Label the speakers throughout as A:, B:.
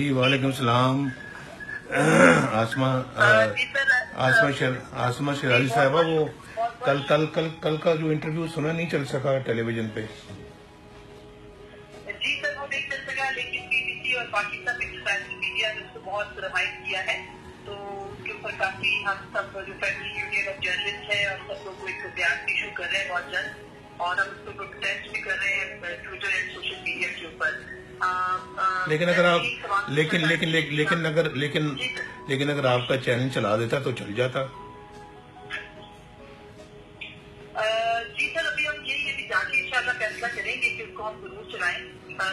A: جی وعلیکم السلام. آسما شیرازی صاحبہ، وہ کل کا جو انٹرویو سنا نہیں چل سکا ٹیلی ویژن پہ.
B: جی سر، وہ نہیں چل سکا، لیکن بی بی سی اور باقی سب انٹرنیشنل میڈیا نے اس کو بہت رائٹ کیا ہے. تو اس کے اوپر کافی ہم سب جو فیڈرل یونین آف جرنلسٹ ہے اور سب لوگ ایک بیان ایشو کر رہے ہیں بہت جلد، اور ہم اس کو پروٹیسٹ بھی کر رہے ہیں ٹویٹر اینڈ سوشل میڈیا کے اوپر.
A: لیکن اگر آپ کا چینل چلا دیتا تو چل جاتا.
B: جی سر، ابھی ہم یہی جا کے انشاءاللہ فیصلہ کریں گے کہ اس کو ہم ضرور چلائیں.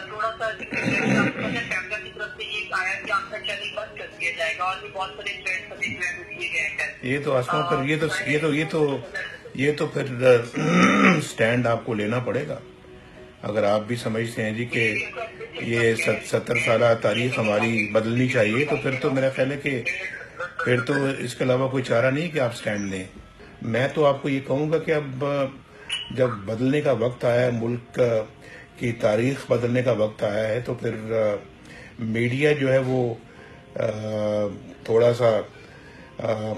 B: تھوڑا سا کیمرا کی طرف سے یہ آیا کہ آپ کا چینل بند کر دیا جائے گا، اور بھی بہت سارے ٹرینڈ ابھی جو ہے وہ دیے گئے ہیں.
A: یہ تو آسما پر یہ تو پھر سٹینڈ آپ کو لینا پڑے گا. اگر آپ بھی سمجھتے ہیں جی کہ یہ 70 سالہ تاریخ ہماری بدلنی چاہیے، تو پھر تو میرا خیال ہے کہ پھر تو اس کے علاوہ کوئی چارہ نہیں کہ آپ سٹینڈ لیں. میں تو آپ کو یہ کہوں گا کہ اب جب بدلنے کا وقت آیا ہے، ملک کی تاریخ بدلنے کا وقت آیا ہے، تو پھر میڈیا جو ہے وہ تھوڑا سا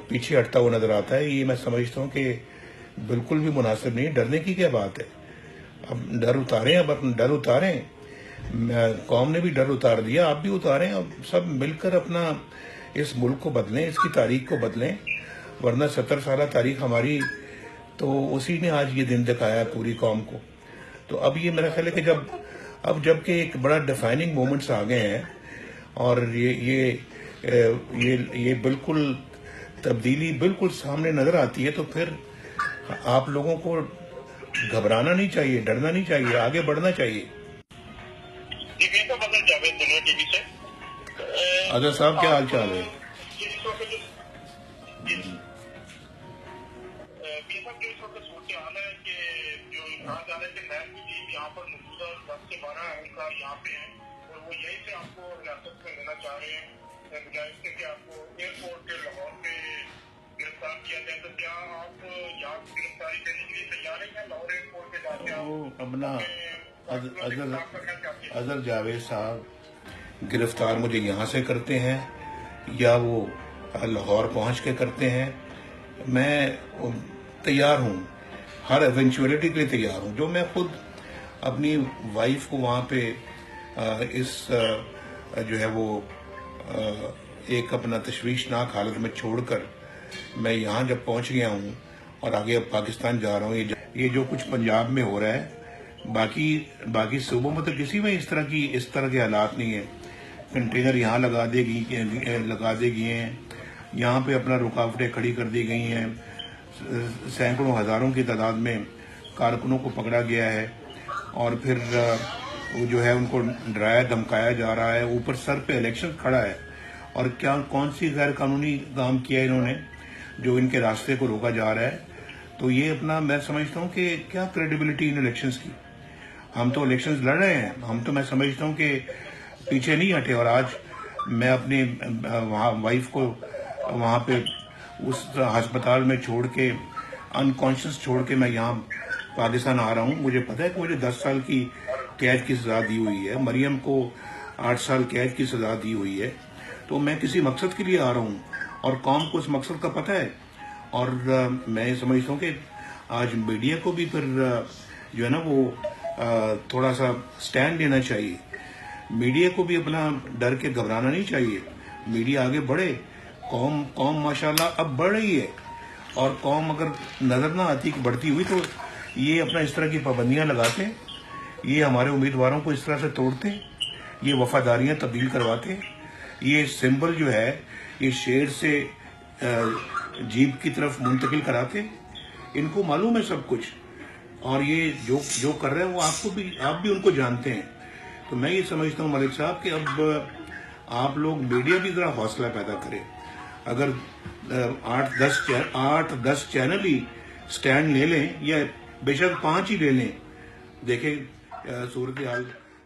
A: پیچھے ہٹتا ہوا نظر آتا ہے. یہ میں سمجھتا ہوں کہ بالکل بھی مناسب نہیں. ڈرنے کی کیا بات ہے؟ اب ڈر اتاریں، اب اپنا ڈر اتاریں. قوم نے بھی ڈر اتار دیا، آپ بھی اتاریں. اب سب مل کر اپنا اس ملک کو بدلیں، اس کی تاریخ کو بدلیں. ورنہ 70 سالہ تاریخ ہماری تو اسی نے آج یہ دن دکھایا ہے پوری قوم کو. تو اب یہ میرا خیال ہے کہ جب کہ ایک بڑا ڈیفائننگ مومنٹس آ گئے ہیں، اور یہ بالکل تبدیلی بالکل سامنے نظر آتی ہے، تو پھر آپ لوگوں کو گھبرانا نہیں چاہیے، ڈرنا نہیں چاہیے، آگے بڑھنا چاہیے. اظہر صاحب، کیا حال چال ہے؟
C: یہاں پر موجودہ 10 سے 12 اہلکار یہاں پہ ہیں، اور وہ یہی سے آپ کو حراست میں لینا چاہ رہے ہیں، بجائے اس کے کہ آپ کو ایئرپورٹ کے لاہور پہ گرفتار کیا جائے. تو کیا آپ یہاں گرفتاری دینے کے لیے تیار ہیں یا لاہور ایئرپورٹ پہ جا کے
A: اپنا اظہر جاوید صاحب گرفتار مجھے یہاں سے کرتے ہیں یا وہ لاہور پہنچ کے کرتے ہیں؟ میں تیار ہوں، ہر ایونچولیٹی کے لیے تیار ہوں. جو میں خود اپنی وائف کو وہاں پہ اس جو ہے وہ ایک اپنا تشویشناک حالت میں چھوڑ کر میں یہاں جب پہنچ گیا ہوں اور آگے اب پاکستان جا رہا ہوں. یہ جو کچھ پنجاب میں ہو رہا ہے، باقی صوبوں میں تو کسی میں اس طرح کے حالات نہیں ہیں. کنٹینر یہاں لگا دے گئے ہیں، یہاں پہ اپنا رکاوٹیں کھڑی کر دی گئی ہیں. سینکڑوں ہزاروں کی تعداد میں کارکنوں کو پکڑا گیا ہے، اور پھر وہ جو ہے ان کو ڈرایا دھمکایا جا رہا ہے. اوپر سر پہ الیکشن کھڑا ہے، اور کون سی غیر قانونی کام کیا انہوں نے جو ان کے راستے کو روکا جا رہا ہے. تو یہ اپنا میں سمجھتا ہوں کہ کیا کریڈیبلٹی ان الیکشنز کی. ہم تو الیکشنز لڑ رہے ہیں، ہم تو میں سمجھتا ہوں کہ پیچھے نہیں ہٹے. اور آج میں اپنی وائف کو وہاں پہ اس ہسپتال میں چھوڑ کے انکانشیس چھوڑ کے میں یہاں پاکستان آ رہا ہوں. مجھے پتا ہے کہ مجھے 10 سال کی قید کی سزا دی ہوئی ہے، مریم کو 8 سال قید کی سزا دی ہوئی ہے. تو میں کسی مقصد کے لیے آ رہا ہوں، اور قوم کو اس مقصد کا پتہ ہے. اور میں یہ سمجھتا ہوں کہ آج میڈیا کو بھی پھر جو ہے نا وہ تھوڑا سا سٹینڈ لینا چاہیے. میڈیا کو بھی اپنا ڈر کے گھبرانا نہیں چاہیے. میڈیا آگے بڑھے. قوم ماشاءاللہ اب بڑھ رہی ہے، اور قوم اگر نظر نہ آتی کہ بڑھتی ہوئی، تو یہ اپنا اس طرح کی پابندیاں لگاتے، یہ ہمارے امیدواروں کو اس طرح سے توڑتے، یہ وفاداریاں تبدیل کرواتے. یہ سمبل جو ہے یہ شیر سے جیپ کی طرف منتقل کراتے. ان کو معلوم ہے سب کچھ، اور یہ جو کر رہے ہیں وہ آپ بھی ان کو جانتے ہیں. تو میں یہ سمجھتا ہوں ملک صاحب کہ اب آپ لوگ میڈیا بھی ذرا حوصلہ پیدا کرے. اگر 8-10 چینل ہی سٹینڈ لے لیں، یا بے شک 5 ہی لے لیں، دیکھیں صورتحال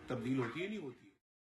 A: تبدیل ہوتی ہے نہیں ہوتی.